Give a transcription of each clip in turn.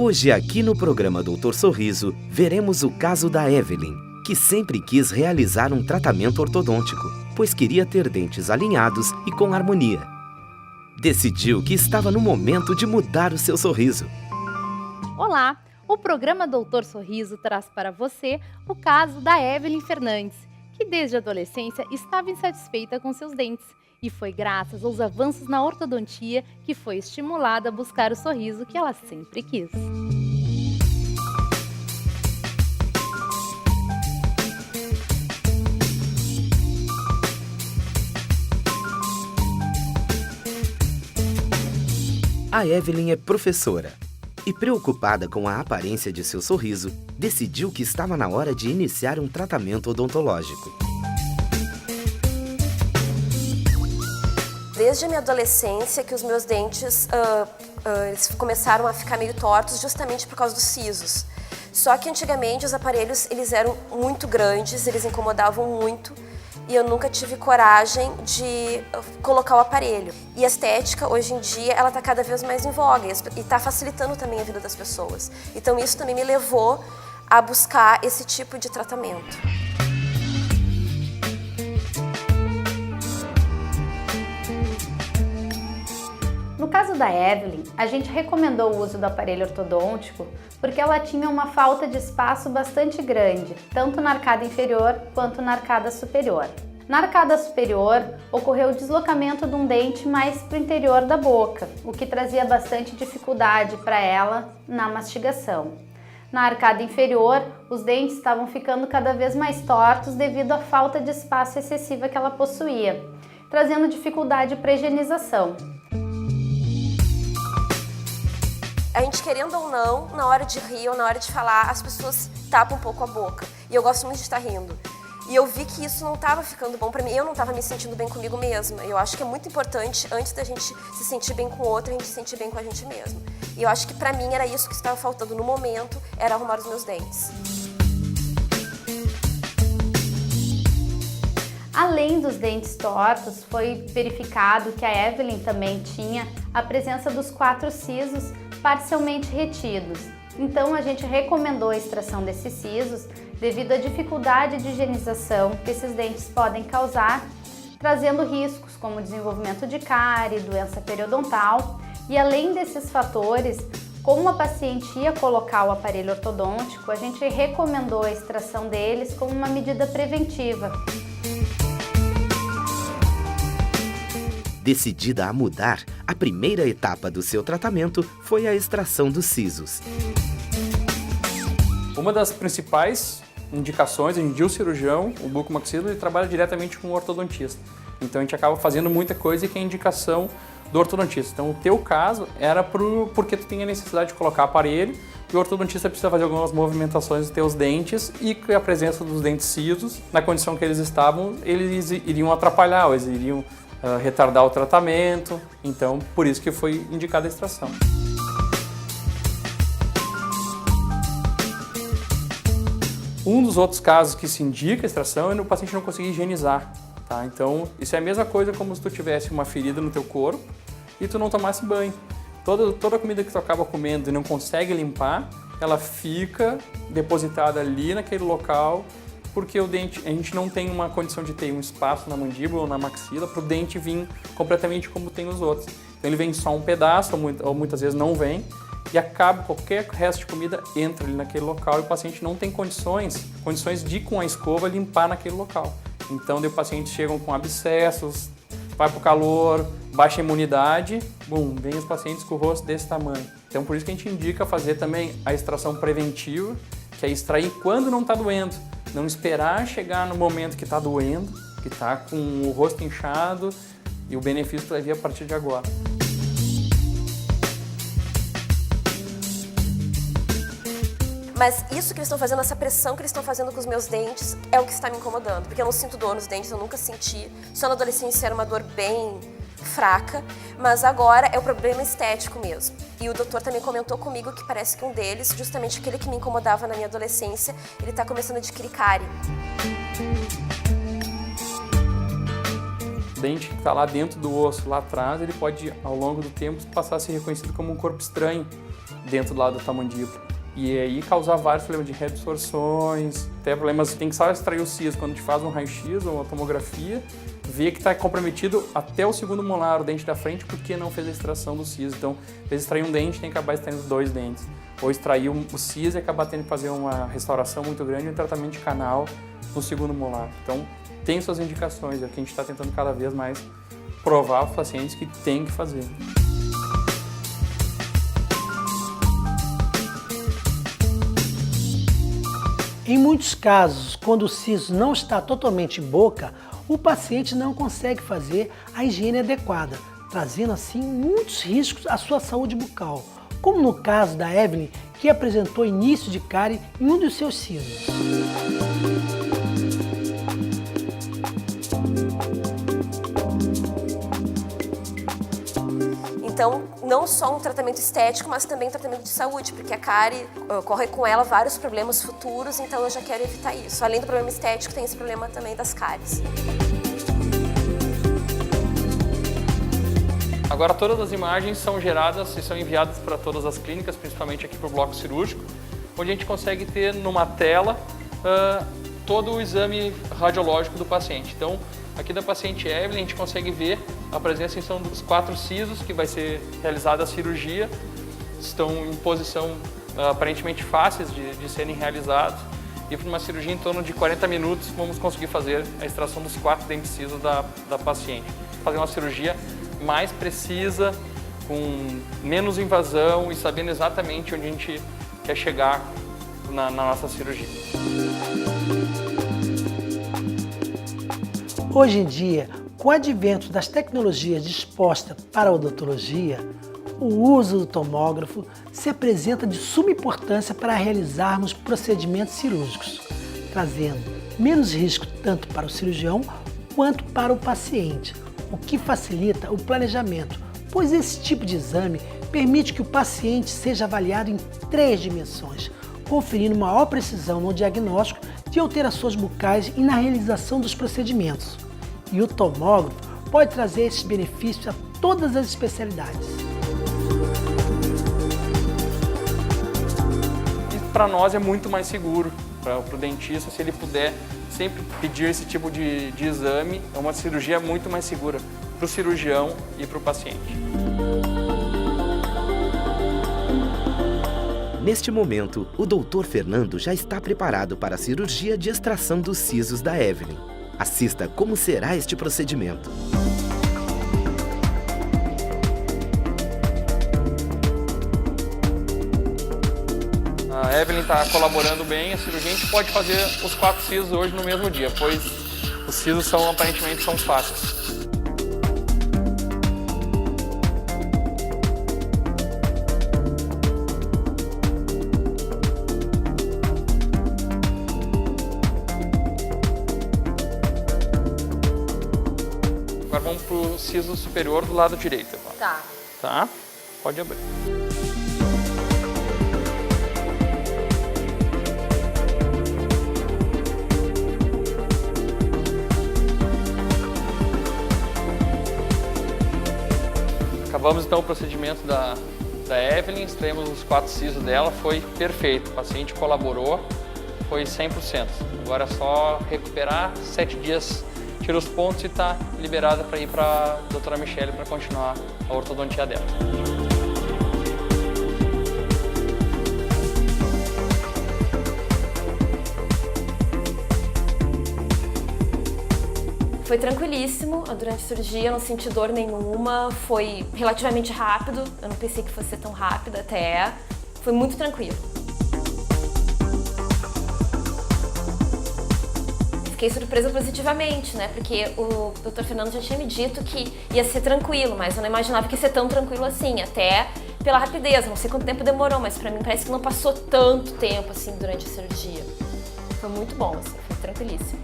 Hoje, aqui no programa Doutor Sorriso, veremos o caso da Evelyn, que sempre quis realizar um tratamento ortodôntico, pois queria ter dentes alinhados e com harmonia. Decidiu que estava no momento de mudar o seu sorriso. Olá! O programa Doutor Sorriso traz para você o caso da Evelyn Fernandes, que desde a adolescência estava insatisfeita com seus dentes. E foi graças aos avanços na ortodontia que foi estimulada a buscar o sorriso que ela sempre quis. A Evelyn é professora e, preocupada com a aparência de seu sorriso, decidiu que estava na hora de iniciar um tratamento odontológico. Desde a minha adolescência que os meus dentes eles começaram a ficar meio tortos justamente por causa dos sisos. Só que antigamente os aparelhos eles eram muito grandes, eles incomodavam muito e eu nunca tive coragem de colocar o aparelho. E a estética hoje em dia ela está cada vez mais em voga e está facilitando também a vida das pessoas. Então isso também me levou a buscar esse tipo de tratamento. No caso da Evelyn, a gente recomendou o uso do aparelho ortodôntico porque ela tinha uma falta de espaço bastante grande, tanto na arcada inferior quanto na arcada superior. Na arcada superior, ocorreu o deslocamento de um dente mais para o interior da boca, o que trazia bastante dificuldade para ela na mastigação. Na arcada inferior, os dentes estavam ficando cada vez mais tortos devido à falta de espaço excessiva que ela possuía, trazendo dificuldade para a higienização. A gente, querendo ou não, na hora de rir ou na hora de falar, as pessoas tapam um pouco a boca. E eu gosto muito de estar rindo. E eu vi que isso não estava ficando bom para mim, eu não estava me sentindo bem comigo mesma. Eu acho que é muito importante, antes da gente se sentir bem com o outro, a gente se sentir bem com a gente mesma. E eu acho que para mim era isso que estava faltando no momento, era arrumar os meus dentes. Além dos dentes tortos, foi verificado que a Evelyn também tinha a presença dos 4 sisos parcialmente retidos. Então a gente recomendou a extração desses sisos devido à dificuldade de higienização que esses dentes podem causar, trazendo riscos como desenvolvimento de cárie, doença periodontal. E além desses fatores, como a paciente ia colocar o aparelho ortodôntico, a gente recomendou a extração deles como uma medida preventiva. Decidida a mudar, a primeira etapa do seu tratamento foi a extração dos sisos. Uma das principais indicações, hoje em dia o cirurgião, o bucomaxilo, ele trabalha diretamente com o ortodontista. Então a gente acaba fazendo muita coisa que é indicação do ortodontista. Então o teu caso era porque tu tem a necessidade de colocar aparelho e o ortodontista precisa fazer algumas movimentações dos teus dentes e com a presença dos dentes cisos, na condição que eles estavam, eles iriam atrapalhar, eles iriam retardar o tratamento, então por isso que foi indicada a extração. Um dos outros casos que se indica a extração é no paciente não conseguir higienizar, tá? Então isso é a mesma coisa como se tu tivesse uma ferida no teu corpo e tu não tomasse banho. Toda a comida que tu acaba comendo e não consegue limpar, ela fica depositada ali naquele local, porque o dente, a gente não tem uma condição de ter um espaço na mandíbula ou na maxila para o dente vir completamente como tem os outros. Então ele vem só um pedaço, ou muitas vezes não vem, e acaba, qualquer resto de comida entra ali naquele local e o paciente não tem condições de com a escova limpar naquele local. Então, daí, pacientes chegam com abscessos, vai pro calor, baixa imunidade, vem os pacientes com o rosto desse tamanho. Então, por isso que a gente indica fazer também a extração preventiva, que é extrair quando não está doendo. Não esperar chegar no momento que está doendo, que está com o rosto inchado, e o benefício vai vir a partir de agora. Mas isso que eles estão fazendo, essa pressão que eles estão fazendo com os meus dentes, é o que está me incomodando. Porque eu não sinto dor nos dentes, eu nunca senti. Só na adolescência era uma dor bem fraca, mas agora é o problema estético mesmo. E o doutor também comentou comigo que parece que um deles, justamente aquele que me incomodava na minha adolescência, ele está começando a adquirir cárie. O dente que está lá dentro do osso, lá atrás, ele pode, ao longo do tempo, passar a ser reconhecido como um corpo estranho dentro do lado da mandíbula. E aí causar vários problemas de reabsorções, até problemas, tem que só extrair o siso quando a gente faz um raio-x ou uma tomografia, vê que está comprometido até o segundo molar, o dente da frente, porque não fez a extração do siso. Então, às vezes extrair um dente, tem que acabar extraindo os 2 dentes. Ou extrair o siso e acabar tendo que fazer uma restauração muito grande e um tratamento de canal no segundo molar. Então, tem suas indicações, é o que a gente está tentando cada vez mais provar aos pacientes que tem que fazer. Em muitos casos, quando o siso não está totalmente em boca, o paciente não consegue fazer a higiene adequada, trazendo assim muitos riscos à sua saúde bucal, como no caso da Evelyn, que apresentou início de cárie em um dos seus sisos. Então, não só um tratamento estético, mas também um tratamento de saúde, porque a cárie corre com ela vários problemas futuros, então eu já quero evitar isso. Além do problema estético, tem esse problema também das cáries. Agora, todas as imagens são geradas e são enviadas para todas as clínicas, principalmente aqui para o bloco cirúrgico, onde a gente consegue ter numa tela todo o exame radiológico do paciente. Então, aqui da paciente Evelyn, a gente consegue ver a presença então, dos 4 sisos que vai ser realizada a cirurgia. Estão em posição aparentemente fáceis de serem realizados. E para uma cirurgia em torno de 40 minutos, vamos conseguir fazer a extração dos 4 dentes cisos da paciente. Fazer uma cirurgia mais precisa, com menos invasão e sabendo exatamente onde a gente quer chegar na nossa cirurgia. Hoje em dia, com o advento das tecnologias dispostas para a odontologia, o uso do tomógrafo se apresenta de suma importância para realizarmos procedimentos cirúrgicos, trazendo menos risco tanto para o cirurgião quanto para o paciente, o que facilita o planejamento, pois esse tipo de exame permite que o paciente seja avaliado em 3 dimensões, conferindo maior precisão no diagnóstico de alterações bucais e na realização dos procedimentos. E o tomógrafo pode trazer esses benefícios a todas as especialidades. E para nós é muito mais seguro, para o dentista, se ele puder sempre pedir esse tipo de exame, é uma cirurgia muito mais segura para o cirurgião e para o paciente. Neste momento, o Dr. Fernando já está preparado para a cirurgia de extração dos sisos da Evelyn. Assista como será este procedimento. A Evelyn está colaborando bem, a cirurgia a gente pode fazer os 4 sisos hoje no mesmo dia, pois os sisos aparentemente são fáceis. Agora vamos para o siso superior do lado direito. Tá. Tá? Pode abrir. Acabamos então o procedimento da Evelyn, extraímos os 4 sisos dela, foi perfeito, o paciente colaborou, foi 100%. Agora é só recuperar, 7 dias tira os pontos e está liberada para ir para a doutora Michele para continuar a ortodontia dela. Foi tranquilíssimo, durante a cirurgia eu não senti dor nenhuma, foi relativamente rápido, eu não pensei que fosse tão rápido até, foi muito tranquilo. Fiquei surpresa positivamente, né, porque o Dr. Fernando já tinha me dito que ia ser tranquilo, mas eu não imaginava que ia ser tão tranquilo assim, até pela rapidez, não sei quanto tempo demorou, mas pra mim parece que não passou tanto tempo assim durante a cirurgia. Foi muito bom, assim, foi tranquilíssimo.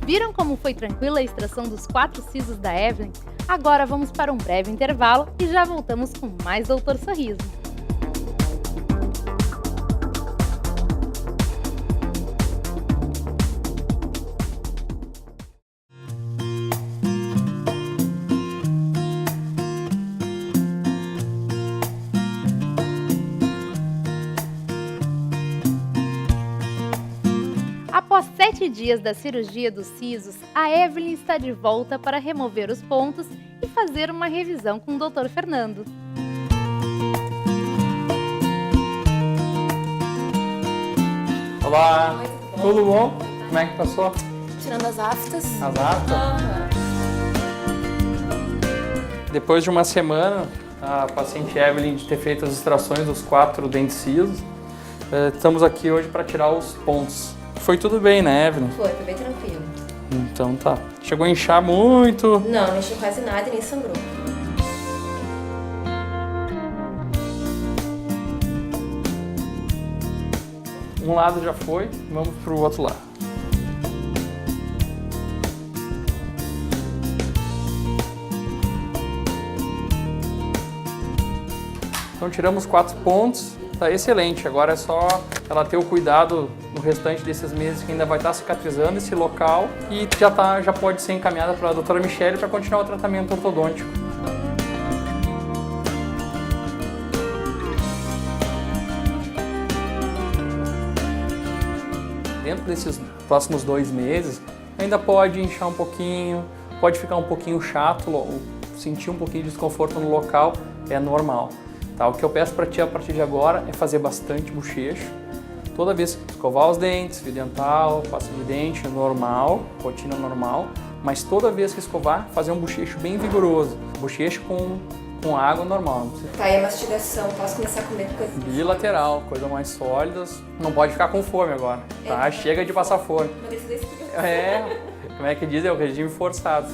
Viram como foi tranquila a extração dos 4 sisos da Evelyn? Agora vamos para um breve intervalo e já voltamos com mais Doutor Sorriso. Após 7 dias da cirurgia dos sisos, a Evelyn está de volta para remover os pontos e fazer uma revisão com o Dr. Fernando. Olá, tudo bom? Como é que passou? Tirando as aftas. As aftas? Depois de uma semana, a paciente Evelyn de ter feito as extrações dos 4 dentes cisos, estamos aqui hoje para tirar os pontos. Foi tudo bem, né, Evelyn? Foi bem tranquilo. Então tá. Chegou a inchar muito? Não, não encheu quase nada e nem sangrou. Um lado já foi, vamos pro outro lado. Então tiramos 4 pontos, tá excelente. Agora é só ela ter o cuidado no restante desses meses que ainda vai estar cicatrizando esse local e já pode ser encaminhada para a doutora Michele para continuar o tratamento ortodôntico. Dentro desses próximos 2 meses, ainda pode inchar um pouquinho, pode ficar um pouquinho chato, sentir um pouquinho de desconforto no local, é normal. Tá? O que eu peço para ti a partir de agora é fazer bastante bochecho. Toda vez que escovar os dentes, fio dental, pasta de dente, normal, rotina normal, mas toda vez que escovar, fazer um bochecho bem vigoroso. Bochecho com água normal. Não precisa... Tá, e a mastigação, posso começar a comer coisas? Bilateral, coisas mais sólidas. Não pode ficar com fome agora, tá? Chega de passar fome. Como é que diz? É o regime forçado.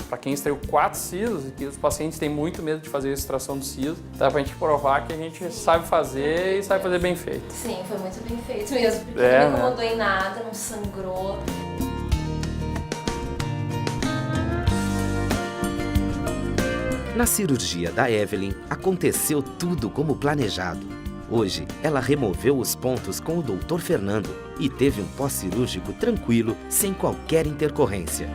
Para quem extraiu 4 sisos, e que os pacientes têm muito medo de fazer a extração do siso, dá pra gente provar que a gente sabe fazer e sabe fazer bem feito. Sim, foi muito bem feito mesmo, porque não me incomodou em nada, não sangrou. Na cirurgia da Evelyn, aconteceu tudo como planejado. Hoje, ela removeu os pontos com o Dr. Fernando e teve um pós-cirúrgico tranquilo, sem qualquer intercorrência.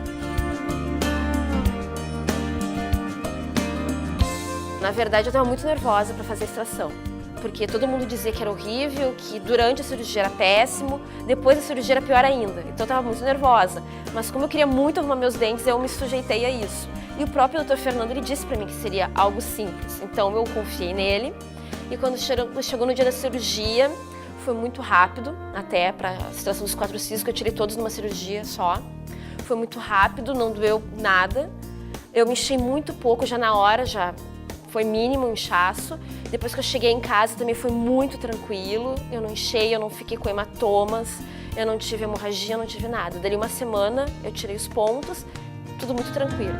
Na verdade, eu estava muito nervosa para fazer a extração, porque todo mundo dizia que era horrível, que durante a cirurgia era péssimo, depois da cirurgia era pior ainda. Então eu estava muito nervosa. Mas como eu queria muito arrumar meus dentes, eu me sujeitei a isso. E o próprio Dr. Fernando, ele disse para mim que seria algo simples. Então eu confiei nele. E quando chegou no dia da cirurgia, foi muito rápido, até para a extração dos 4 sisos, que eu tirei todos numa cirurgia só. Foi muito rápido, não doeu nada. Eu me enchei muito pouco, já na hora, já foi mínimo o inchaço. Depois que eu cheguei em casa também foi muito tranquilo. Eu não enchei, eu não fiquei com hematomas, eu não tive hemorragia, eu não tive nada. Dali uma semana eu tirei os pontos, tudo muito tranquilo.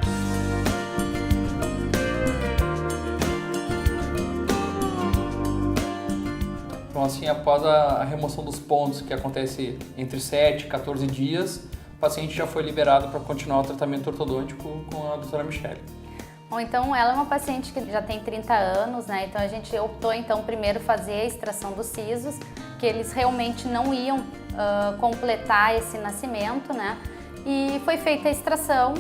Então assim, após a remoção dos pontos, que acontece entre 7 e 14 dias, o paciente já foi liberado para continuar o tratamento ortodôntico com a doutora Michele. Bom, então ela é uma paciente que já tem 30 anos, né? Então a gente optou então primeiro fazer a extração dos sisos, que eles realmente não iam completar esse nascimento, né? E foi feita a extração.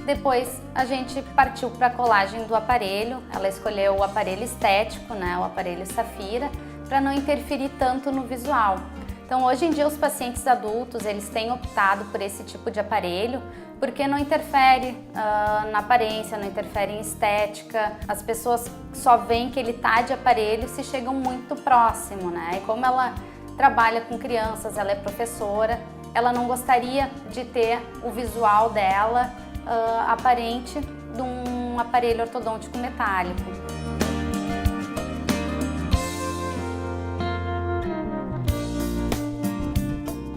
Depois a gente partiu para a colagem do aparelho. Ela escolheu o aparelho estético, né? O aparelho Safira, para não interferir tanto no visual. Então, hoje em dia, os pacientes adultos, eles têm optado por esse tipo de aparelho porque não interfere na aparência, não interfere em estética. As pessoas só veem que ele tá de aparelho se chegam muito próximo, né? E como ela trabalha com crianças, ela é professora, ela não gostaria de ter o visual dela aparente de um aparelho ortodôntico metálico.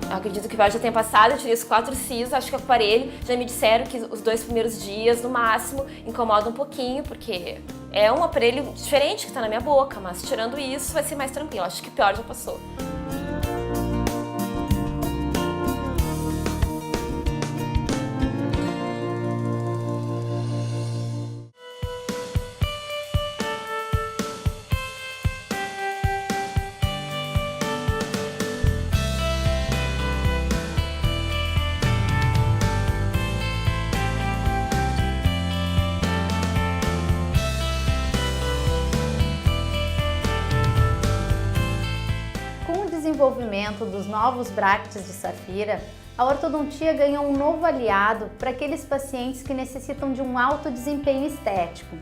Eu acredito que já tenha passado, eu tirei os 4 sisos, acho que o aparelho, já me disseram que os 2 primeiros dias, no máximo, incomoda um pouquinho, porque é um aparelho diferente que está na minha boca, mas tirando isso vai ser mais tranquilo, acho que o pior já passou. Com o desenvolvimento dos novos brackets de safira, a ortodontia ganhou um novo aliado para aqueles pacientes que necessitam de um alto desempenho estético.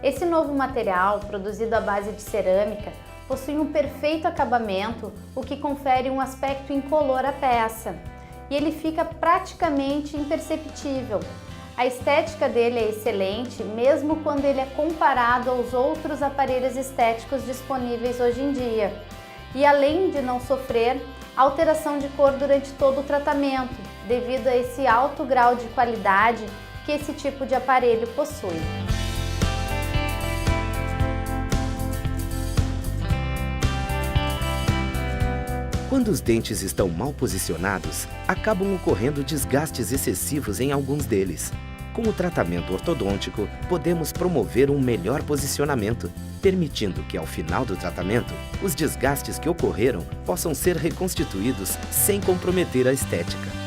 Esse novo material, produzido à base de cerâmica, possui um perfeito acabamento, o que confere um aspecto incolor à peça. E ele fica praticamente imperceptível. A estética dele é excelente, mesmo quando ele é comparado aos outros aparelhos estéticos disponíveis hoje em dia. E além de não sofrer alteração de cor durante todo o tratamento, devido a esse alto grau de qualidade que esse tipo de aparelho possui. Quando os dentes estão mal posicionados, acabam ocorrendo desgastes excessivos em alguns deles. Com o tratamento ortodôntico, podemos promover um melhor posicionamento, permitindo que ao final do tratamento, os desgastes que ocorreram possam ser reconstituídos sem comprometer a estética.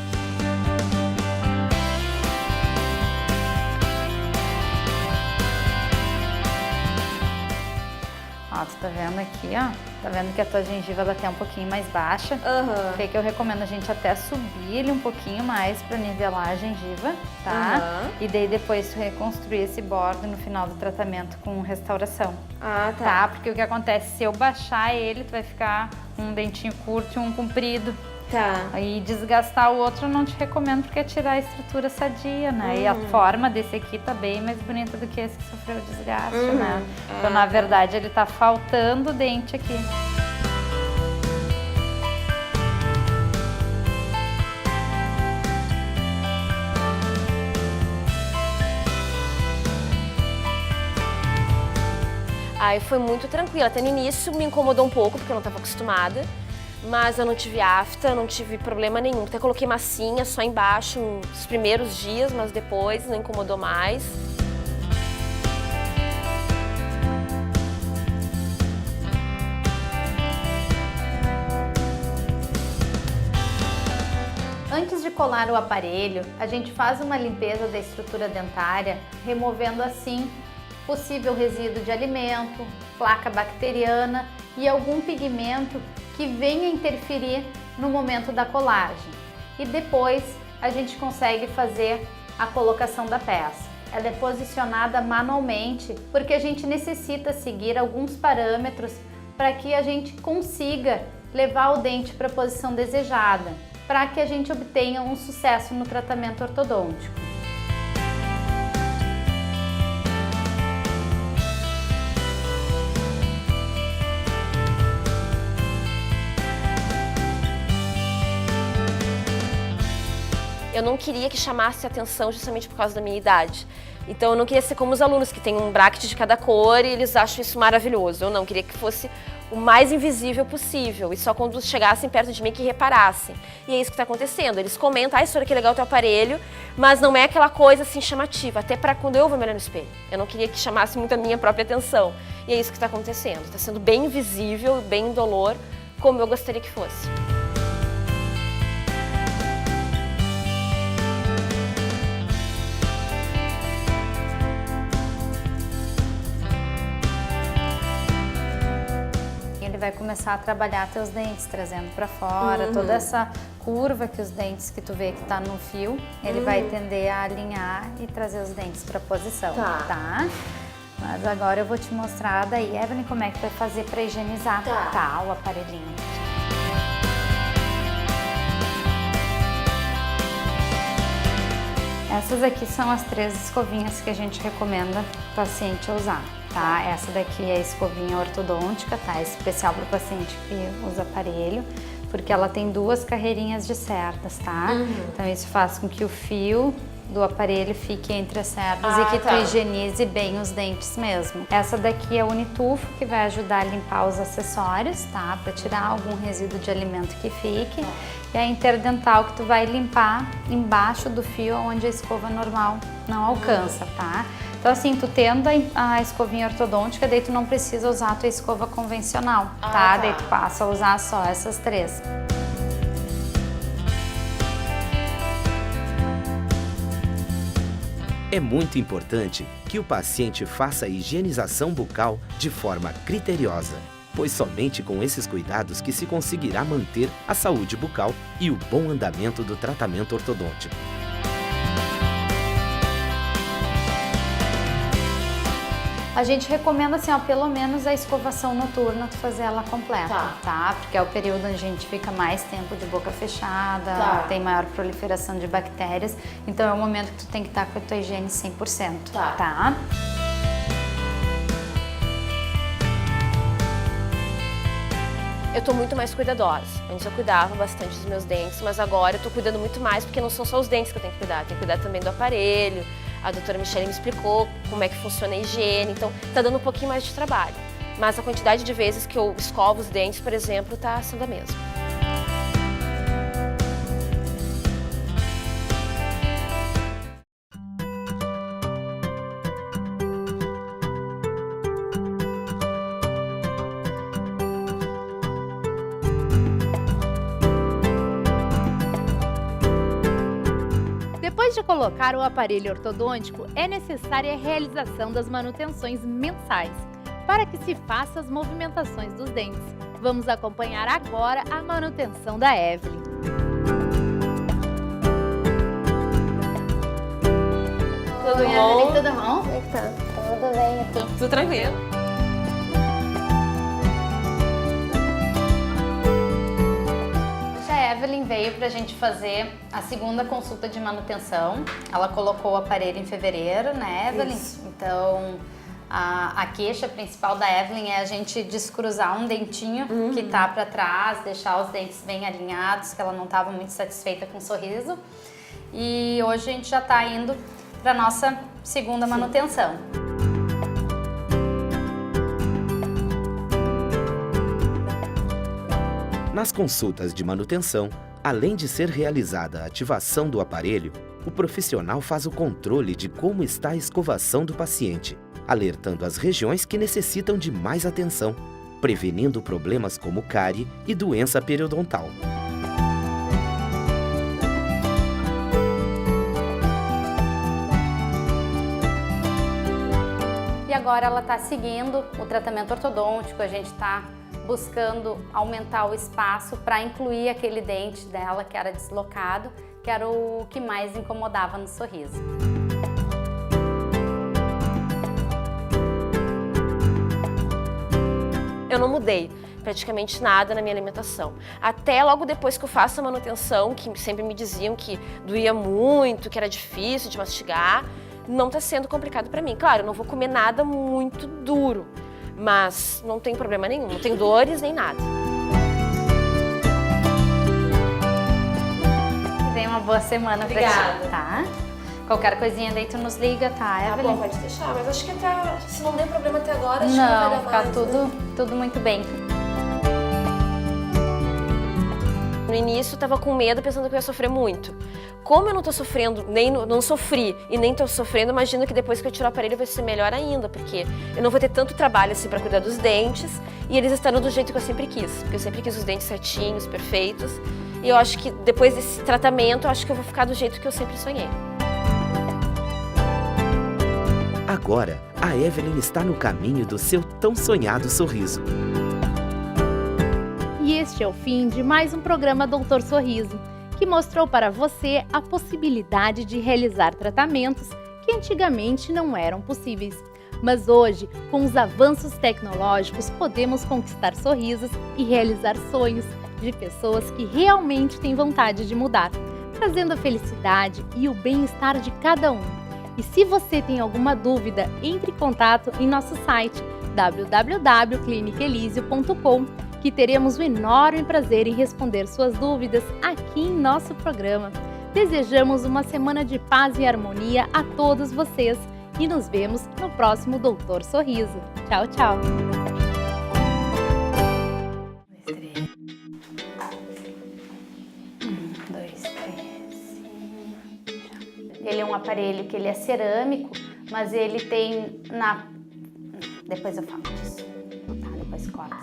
Ó, tu tá vendo aqui, ó? Tá vendo que a tua gengiva ela tá um pouquinho mais baixa. O que eu recomendo a gente até subir ele um pouquinho mais pra nivelar a gengiva, tá? E daí depois tu reconstruir esse bordo no final do tratamento com restauração. Ah, tá. Tá? Porque o que acontece, se eu baixar ele, tu vai ficar um dentinho curto e um comprido. Tá. Aí desgastar o outro eu não te recomendo porque é tirar a estrutura sadia, né? E a forma desse aqui tá bem mais bonita do que esse que sofreu desgaste, né? Então, na verdade, ele tá faltando dente aqui. Aí foi muito tranquilo, até no início me incomodou um pouco porque eu não estava acostumada, mas eu não tive afta, não tive problema nenhum. Até coloquei massinha só embaixo nos primeiros dias, mas depois não incomodou mais. Antes de colar o aparelho, a gente faz uma limpeza da estrutura dentária, removendo assim possível resíduo de alimento, placa bacteriana e algum pigmento que venha interferir no momento da colagem. E depois a gente consegue fazer a colocação da peça. Ela é posicionada manualmente porque a gente necessita seguir alguns parâmetros para que a gente consiga levar o dente para a posição desejada, para que a gente obtenha um sucesso no tratamento ortodôntico. Eu não queria que chamasse atenção justamente por causa da minha idade. Então eu não queria ser como os alunos que têm um bracket de cada cor e eles acham isso maravilhoso. Eu não, queria que fosse o mais invisível possível e só quando chegassem perto de mim que reparassem. E é isso que está acontecendo. Eles comentam, senhora, que legal o teu aparelho, mas não é aquela coisa assim chamativa, até para quando eu vou me olhar no espelho. Eu não queria que chamasse muito a minha própria atenção. E é isso que está acontecendo. Está sendo bem invisível, bem indolor, como eu gostaria que fosse. Ele ele vai começar a trabalhar teus dentes, trazendo para fora, toda essa curva que os dentes que tu vê que tá no fio, ele vai tender a alinhar e trazer os dentes para posição, tá? Mas agora eu vou te mostrar daí, Evelyn, como é que vai fazer para higienizar, tá, o aparelhinho. Essas aqui são as 3 escovinhas que a gente recomenda o paciente usar, tá? Essa daqui é a escovinha ortodôntica, tá? Especial para o paciente que usa aparelho, porque ela tem 2 carreirinhas de cerdas, tá? Então isso faz com que o fio do aparelho fique entre as cerdas e que tu higienize bem os dentes mesmo. Essa daqui é o Unitufo, que vai ajudar a limpar os acessórios, tá? Para tirar algum resíduo de alimento que fique. E a interdental, que tu vai limpar embaixo do fio onde a escova normal não alcança, tá? Então assim, tu tendo a escovinha ortodôntica, daí tu não precisa usar a tua escova convencional, tá? Daí tu passa a usar só essas 3. É muito importante que o paciente faça a higienização bucal de forma criteriosa, pois somente com esses cuidados que se conseguirá manter a saúde bucal e o bom andamento do tratamento ortodôntico. A gente recomenda, assim, ó, pelo menos a escovação noturna, tu fazer ela completa, tá? Porque é o período onde a gente fica mais tempo de boca fechada, tem maior proliferação de bactérias, então é o momento que tu tem que estar com a tua higiene 100%, tá? Eu tô muito mais cuidadosa. Antes eu cuidava bastante dos meus dentes, mas agora eu tô cuidando muito mais, porque não são só os dentes que eu tenho que cuidar, eu tenho que cuidar também do aparelho. A doutora Michele me explicou como é que funciona a higiene, então tá dando um pouquinho mais de trabalho. Mas a quantidade de vezes que eu escovo os dentes, por exemplo, tá sendo a mesma. Depois de colocar o aparelho ortodôntico, é necessária a realização das manutenções mensais, para que se façam as movimentações dos dentes. Vamos acompanhar agora a manutenção da Evelyn. Tudo bom? Tudo bom? Como é que tá? Tudo bem aqui. Tudo tranquilo. A Evelyn veio pra gente fazer a segunda consulta de manutenção. Ela colocou o aparelho em fevereiro, né, Evelyn? Isso. Então, a queixa principal da Evelyn é a gente descruzar um dentinho que tá pra trás, deixar os dentes bem alinhados, que ela não estava muito satisfeita com o sorriso. E hoje a gente já tá indo pra nossa segunda manutenção. Nas consultas de manutenção, além de ser realizada a ativação do aparelho, o profissional faz o controle de como está a escovação do paciente, alertando as regiões que necessitam de mais atenção, prevenindo problemas como cárie e doença periodontal. E agora ela está seguindo o tratamento ortodôntico, a gente está buscando aumentar o espaço para incluir aquele dente dela que era deslocado, que era o que mais incomodava no sorriso. Eu não mudei praticamente nada na minha alimentação. Até logo depois que eu faço a manutenção, que sempre me diziam que doía muito, que era difícil de mastigar, não está sendo complicado para mim. Claro, eu não vou comer nada muito duro, mas não tem problema nenhum, não tem dores nem nada. Tenha uma boa semana pra ti, tá? Qualquer coisinha daí tu nos liga, tá, Evelyn? Tá bom, pode deixar, mas acho que até, se não deu problema até agora, acho que não vai dar ficar mais, tudo muito bem. No início eu tava com medo, pensando que eu ia sofrer muito. Como eu não tô sofrendo, não sofri e nem tô sofrendo, imagino que depois que eu tirar o aparelho vai ser melhor ainda, porque eu não vou ter tanto trabalho assim pra cuidar dos dentes e eles estarão do jeito que eu sempre quis, porque eu sempre quis os dentes certinhos, perfeitos. E eu acho que depois desse tratamento, eu acho que eu vou ficar do jeito que eu sempre sonhei. Agora, a Evelyn está no caminho do seu tão sonhado sorriso. Este é o fim de mais um programa Doutor Sorriso, que mostrou para você a possibilidade de realizar tratamentos que antigamente não eram possíveis. Mas hoje, com os avanços tecnológicos, podemos conquistar sorrisos e realizar sonhos de pessoas que realmente têm vontade de mudar, trazendo a felicidade e o bem-estar de cada um. E se você tem alguma dúvida, entre em contato em nosso site www.clinicaelysio.com, que teremos o enorme prazer em responder suas dúvidas aqui em nosso programa. Desejamos uma semana de paz e harmonia a todos vocês e nos vemos no próximo Doutor Sorriso. Tchau, tchau! Ele é um aparelho que ele é cerâmico, mas ele tem Depois eu falo disso. Tá, depois corta.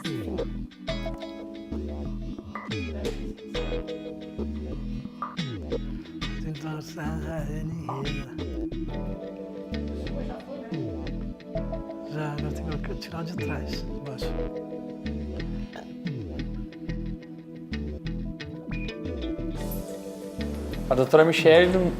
Já, agora tem que tirar o de trás, embaixo. A doutora Michele